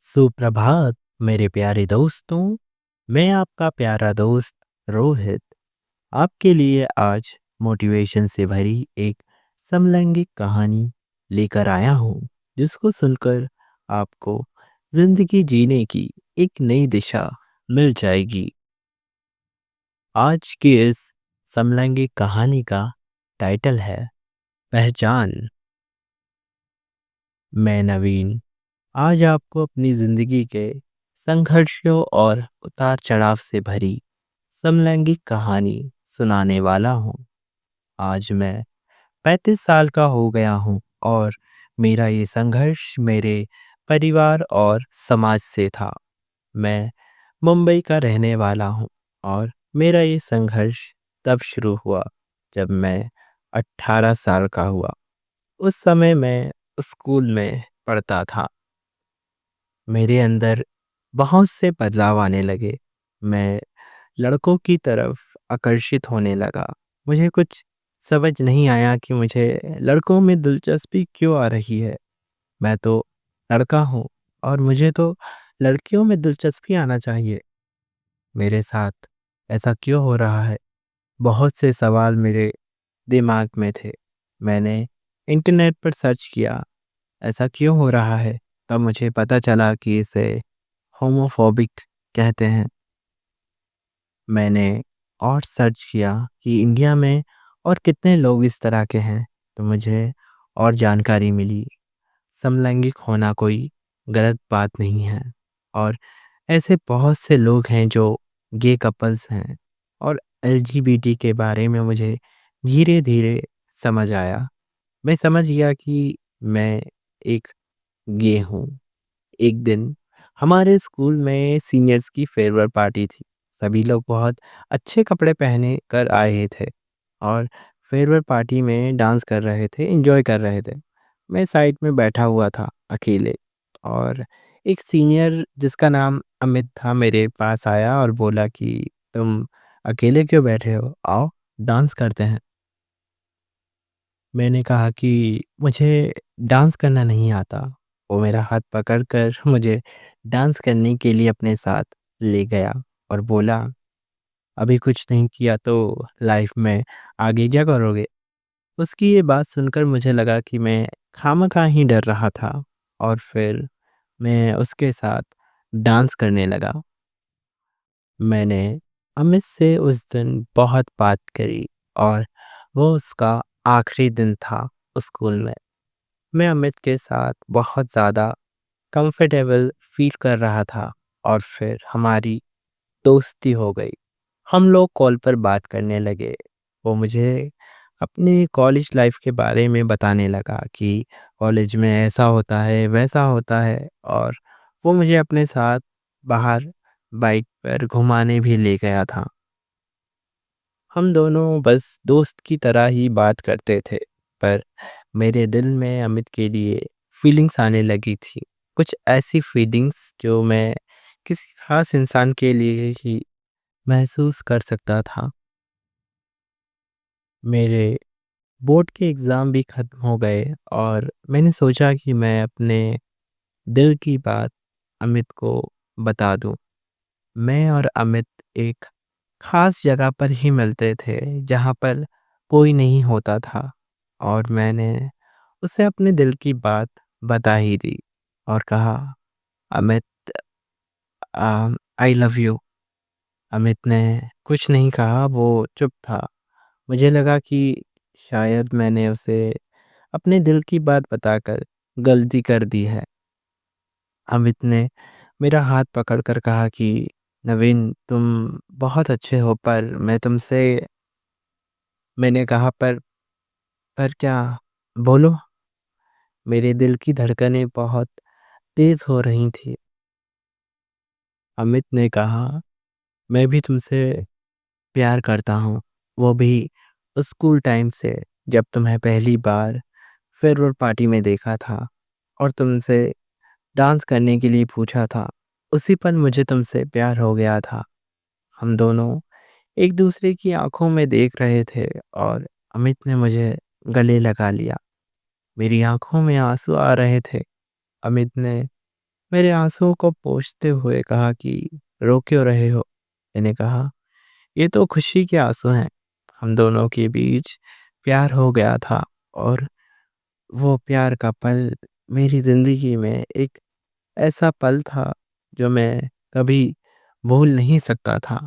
सुप्रभात मेरे प्यारे दोस्तों। मैं आपका प्यारा दोस्त रोहित आपके लिए आज मोटिवेशन से भरी एक समलैंगिक कहानी लेकर आया हूँ, जिसको सुनकर आपको ज़िंदगी जीने की एक नई दिशा मिल जाएगी। आज की इस समलैंगिक कहानी का टाइटल है पहचान। मैं नवीन आज आपको अपनी ज़िंदगी के संघर्षों और उतार चढ़ाव से भरी समलैंगिक कहानी सुनाने वाला हूँ। आज मैं 35 साल का हो गया हूँ और मेरा ये संघर्ष मेरे परिवार और समाज से था। मैं मुंबई का रहने वाला हूँ और मेरा ये संघर्ष तब शुरू हुआ जब मैं 18 साल का हुआ। उस समय मैं स्कूल में पढ़ता था। मेरे अंदर बहुत से बदलाव आने लगे। मैं लड़कों की तरफ आकर्षित होने लगा। मुझे कुछ समझ नहीं आया कि मुझे लड़कों में दिलचस्पी क्यों आ रही है। मैं तो लड़का हूँ और मुझे तो लड़कियों में दिलचस्पी आना चाहिए। मेरे साथ ऐसा क्यों हो रहा है? बहुत से सवाल मेरे दिमाग में थे। मैंने इंटरनेट पर सर्च किया, ऐसा क्यों हो रहा है? तब मुझे पता चला कि इसे होमोफोबिक कहते हैं। मैंने और सर्च किया कि इंडिया में और कितने लोग इस तरह के हैं, तो मुझे और जानकारी मिली। समलैंगिक होना कोई गलत बात नहीं है और ऐसे बहुत से लोग हैं जो गे कपल्स हैं और एलजीबीटी के बारे में मुझे धीरे-धीरे समझ आया। मैं समझ गया कि मैं एक गे हूँ। एक दिन हमारे स्कूल में सीनियर्स की फेयरवेल पार्टी थी। सभी लोग बहुत अच्छे कपड़े पहने कर आए थे और फेयरवेल पार्टी में डांस कर रहे थे, एंजॉय कर रहे थे। मैं साइड में बैठा हुआ था अकेले और एक सीनियर जिसका नाम अमित था मेरे पास आया और बोला कि तुम अकेले क्यों बैठे हो? आओ डांस करते हैं। मैंने कहा कि मुझे डांस करना नहीं आता। वो मेरा हाथ पकड़कर मुझे डांस करने के लिए अपने साथ ले गया और बोला, "अभी कुछ नहीं किया तो लाइफ में आगे क्या करोगे?" उसकी ये बात सुनकर मुझे लगा कि मैं खामखा ही डर रहा था और फिर मैं उसके साथ डांस करने लगा। मैंने अमित से उस दिन बहुत बात करी और वो उसका आखिरी दिन था स्कूल में। मैं अमित के साथ बहुत ज़्यादा कंफर्टेबल फ़ील कर रहा था और फिर हमारी दोस्ती हो गई। हम लोग कॉल पर बात करने लगे। वो मुझे अपनी कॉलेज लाइफ़ के बारे में बताने लगा कि कॉलेज में ऐसा होता है, वैसा होता है और वो मुझे अपने साथ बाहर बाइक पर घुमाने भी ले गया था। हम दोनों बस दोस्त की तरह ही बात करते थे, पर मेरे दिल में अमित के लिए फीलिंग्स आने लगी थी। कुछ ऐसी फीलिंग्स जो मैं किसी ख़ास इंसान के लिए ही महसूस कर सकता था। मेरे बोर्ड के एग्ज़ाम भी ख़त्म हो गए और मैंने सोचा कि मैं अपने दिल की बात अमित को बता दूँ। मैं और अमित एक ख़ास जगह पर ही मिलते थे, जहाँ पर कोई नहीं होता था और मैंने उसे अपने दिल की बात बता ही दी और कहा, "Amit I love you." Amit ने कुछ नहीं कहा, वो चुप था। मुझे लगा कि शायद मैंने उसे अपने दिल की बात बताकर गलती कर दी है। अमित ने मेरा हाथ पकड़कर कहा कि नवीन तुम बहुत अच्छे हो पर मैं तुमसे मैंने कहा पर क्या? बोलो। मेरे दिल की धड़कनें बहुत तेज हो रही थी। अमित ने कहा मैं भी तुमसे प्यार करता हूँ, वो भी स्कूल टाइम से, जब तुम्हें पहली बार फेयरवेल पार्टी में देखा था और तुमसे डांस करने के लिए पूछा था, उसी पल मुझे तुमसे प्यार हो गया था। हम दोनों एक दूसरे की आंखों में देख रहे थे और अमित ने मुझे गले लगा लिया। मेरी आंखों में आंसू आ रहे थे। अमित ने मेरे आँसुओं को पोंछते हुए कहा कि रो क्यों रहे हो? मैंने कहा, ये तो खुशी के आँसू हैं। हम दोनों के बीच प्यार हो गया था और वो प्यार का पल मेरी ज़िंदगी में एक ऐसा पल था जो मैं कभी भूल नहीं सकता था।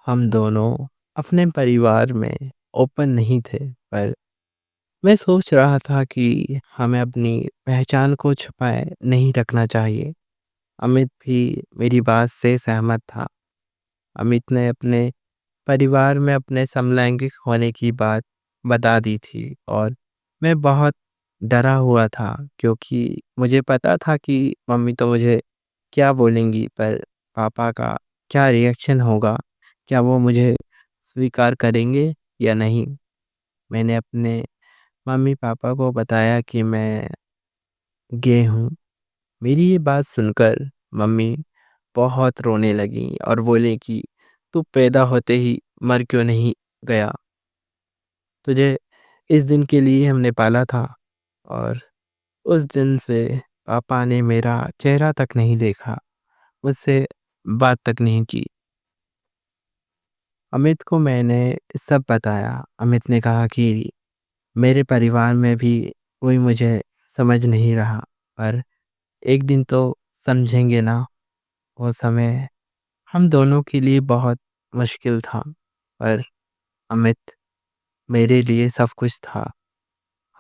हम दोनों अपने परिवार में ओपन नहीं थे, पर मैं सोच रहा था कि हमें अपनी पहचान को छुपाए नहीं रखना चाहिए। अमित भी मेरी बात से सहमत था। अमित ने अपने परिवार में अपने समलैंगिक होने की बात बता दी थी और मैं बहुत डरा हुआ था, क्योंकि मुझे पता था कि मम्मी तो मुझे क्या बोलेंगी, पर पापा का क्या रिएक्शन होगा? क्या वो मुझे स्वीकार करेंगे या नहीं? मैंने अपने मम्मी-पापा को बताया कि मैं गे हूँ। मेरी ये बात सुनकर मम्मी बहुत रोने लगीं और बोले कि तू पैदा होते ही मर क्यों नहीं गया? तुझे इस दिन के लिए हमने पाला था। और उस दिन से पापा ने मेरा चेहरा तक नहीं देखा, मुझसे बात तक नहीं की। अमित को मैंने सब बताया। अमित ने कहा कि मेरे परिवार में भी कोई मुझे समझ नहीं रहा, पर एक दिन तो समझेंगे ना। वो समय हम दोनों के लिए बहुत मुश्किल था, पर अमित मेरे लिए सब कुछ था।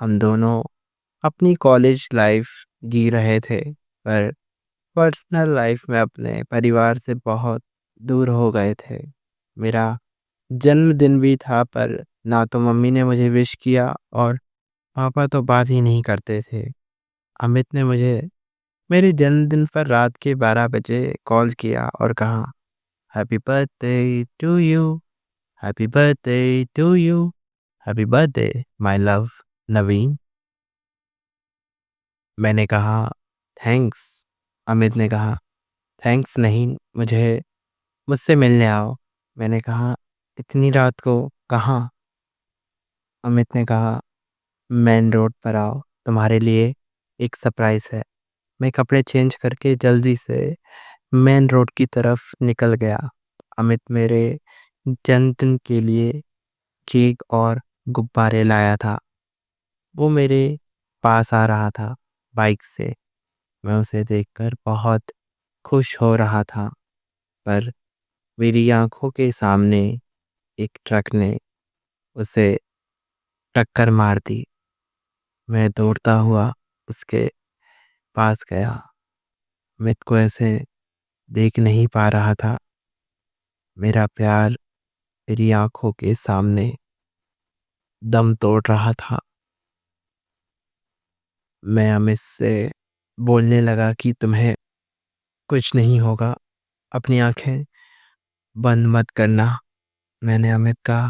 हम दोनों अपनी कॉलेज लाइफ जी रहे थे, पर पर्सनल लाइफ में अपने परिवार से बहुत दूर हो गए थे। मेरा जन्मदिन भी था, पर ना तो मम्मी ने मुझे विश किया और पापा तो बात ही नहीं करते थे। अमित ने मुझे मेरे जन्मदिन पर रात के 12 बजे कॉल किया और कहा, happy birthday to you, happy birthday to you, happy birthday my love Naveen. मैंने कहा, थैंक्स। अमित ने कहा, थैंक्स नहीं, मुझसे मिलने आओ। मैंने कहा, इतनी रात को कहाँ? अमित ने कहा, मेन रोड पर आओ, तुम्हारे लिए एक सरप्राइज़ है। मैं कपड़े चेंज करके जल्दी से मेन रोड की तरफ निकल गया। अमित मेरे जन्मदिन के लिए केक और गुब्बारे लाया था। वो मेरे पास आ रहा था बाइक से। मैं उसे देखकर बहुत खुश हो रहा था, पर मेरी आंखों के सामने एक ट्रक ने उसे टक्कर मार दी। मैं दौड़ता हुआ उसके पास गया। अमित को ऐसे देख नहीं पा रहा था। मेरा प्यार मेरी आंखों के सामने दम तोड़ रहा था। मैं अमित से बोलने लगा कि तुम्हें कुछ नहीं होगा, अपनी आंखें बंद मत करना। मैंने अमित का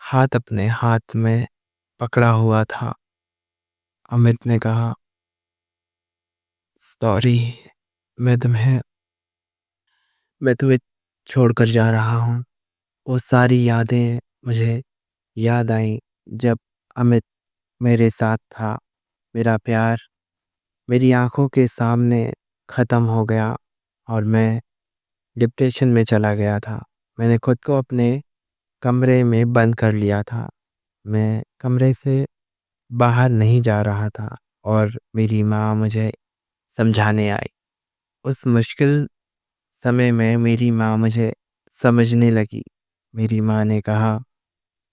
हाथ अपने हाथ में पकड़ा हुआ था। अमित ने कहा, सॉरी, मैं तुम्हें मैं तुम्हें छोड़कर जा रहा हूँ। वो सारी यादें मुझे याद आईं जब अमित मेरे साथ था। मेरा प्यार मेरी आंखों के सामने ख़त्म हो गया और मैं डिप्रेशन में चला गया था। मैंने खुद को अपने कमरे में बंद कर लिया था। मैं कमरे से बाहर नहीं जा रहा था और मेरी माँ मुझे समझाने आई। उस मुश्किल समय में मेरी माँ मुझे समझने लगी। मेरी माँ ने कहा,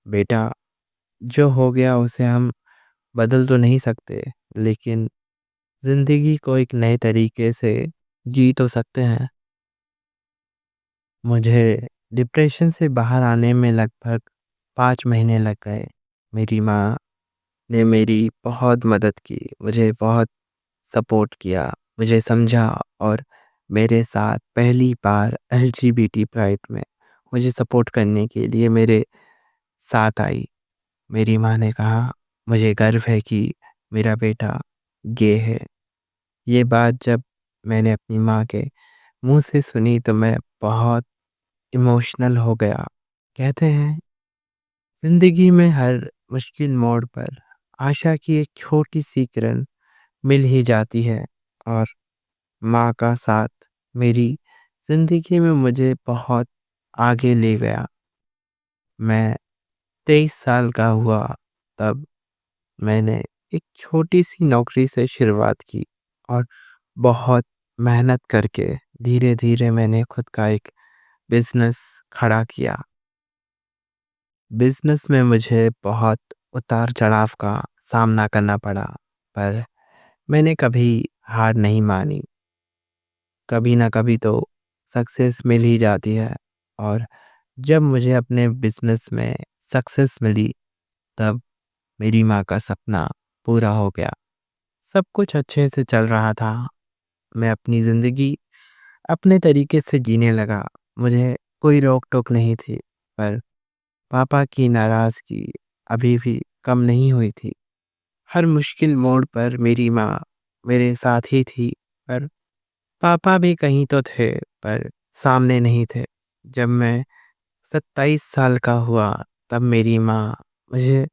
बेटा, जो हो गया उसे हम बदल तो नहीं सकते, लेकिन ज़िंदगी को एक नए तरीके से जी तो सकते हैं। मुझे डिप्रेशन से बाहर आने में लगभग 5 महीने लग गए। मेरी माँ ने मेरी बहुत मदद की, मुझे बहुत सपोर्ट किया, मुझे समझा और मेरे साथ पहली बार एलजीबीटी प्राइड में मुझे सपोर्ट करने के लिए मेरे साथ आई। मेरी माँ ने कहा, मुझे गर्व है कि मेरा बेटा गे है। ये बात जब मैंने अपनी माँ के मुँह से सुनी तो मैं बहुत इमोशनल हो गया। कहते हैं, ज़िंदगी में हर मुश्किल मोड़ पर आशा की एक छोटी सी किरण मिल ही जाती है और माँ का साथ मेरी ज़िंदगी में मुझे बहुत आगे ले गया। मैं 23 साल का हुआ तब मैंने एक छोटी-सी नौकरी से शुरुआत की और बहुत मेहनत करके धीरे-धीरे मैंने खुद का एक बिज़नेस खड़ा किया। बिज़नेस में मुझे बहुत उतार-चढ़ाव का सामना करना पड़ा, पर मैंने कभी हार नहीं मानी। कभी ना कभी तो सक्सेस मिल ही जाती है और जब मुझे अपने बिज़नेस में सक्सेस मिली, तब मेरी माँ का सपना पूरा हो गया। सब कुछ अच्छे से चल रहा था। मैं अपनी ज़िंदगी अपने तरीके से जीने लगा। मुझे कोई रोक-टोक नहीं थी, पर पापा की नाराज़गी अभी भी कम नहीं हुई थी। हर मुश्किल मोड़ पर मेरी माँ मेरे साथ ही थी, पर पापा भी कहीं तो थे, पर सामने नहीं थे। जब मैं 27 साल का हुआ, तब मेरी माँ मुझे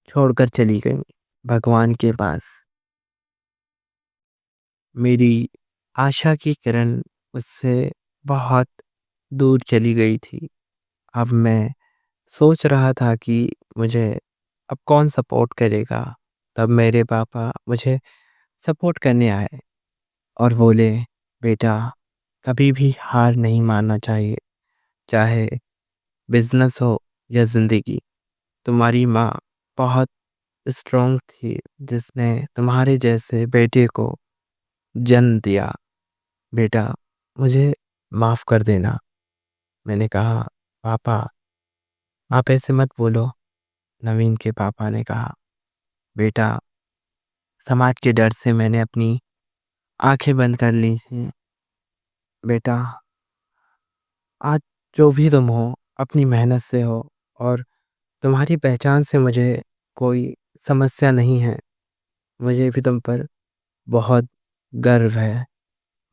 छोड़कर चली गई भगवान के पास। मेरी आशा की किरण मुझसे बहुत दूर चली गई थी। अब मैं सोच रहा था कि मुझे अब कौन सपोर्ट करेगा। तब मेरे पापा मुझे सपोर्ट करने आए और बोले, बेटा कभी भी हार नहीं मानना चाहिए, चाहे बिजनेस हो या ज़िंदगी। तुम्हारी माँ बहुत स्ट्रॉन्ग थी, जिसने तुम्हारे जैसे बेटे को जन्म दिया। बेटा मुझे माफ़ कर देना। मैंने कहा, पापा आप ऐसे मत बोलो। नवीन के पापा ने कहा, बेटा समाज के डर से मैंने अपनी आंखें बंद कर ली थी। बेटा आज जो भी तुम हो अपनी मेहनत से हो और तुम्हारी पहचान से मुझे कोई समस्या नहीं है। मुझे भी तुम पर बहुत गर्व है।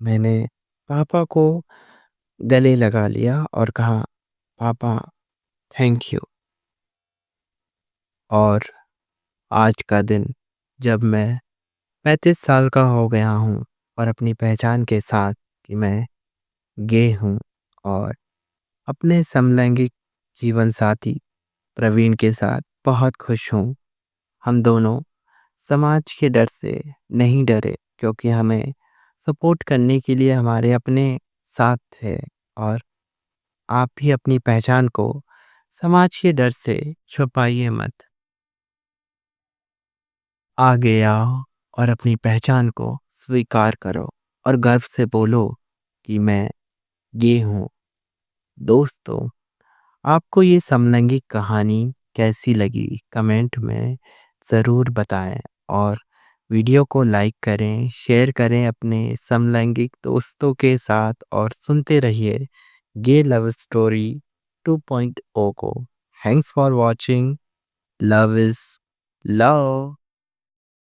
मैंने पापा को गले लगा लिया और कहा, पापा थैंक यू। और आज का दिन जब मैं 35 साल का हो गया हूँ और अपनी पहचान के साथ कि मैं गे हूँ और अपने समलैंगिक जीवन साथी प्रवीण के साथ बहुत खुश हूँ। हम दोनों समाज के डर से नहीं डरे, क्योंकि हमें सपोर्ट करने के लिए हमारे अपने साथ थे। और आप भी अपनी पहचान को समाज के डर से छुपाइए मत। आगे आओ और अपनी पहचान को स्वीकार करो और गर्व से बोलो कि मैं ये हूँ। दोस्तों, आपको ये समलैंगिक कहानी कैसी लगी कमेंट में ज़रूर बताएं और वीडियो को लाइक करें, शेयर करें अपने समलैंगिक दोस्तों के साथ और सुनते रहिए गे लव स्टोरी 2.0 को। Thanks for watching. Love is love.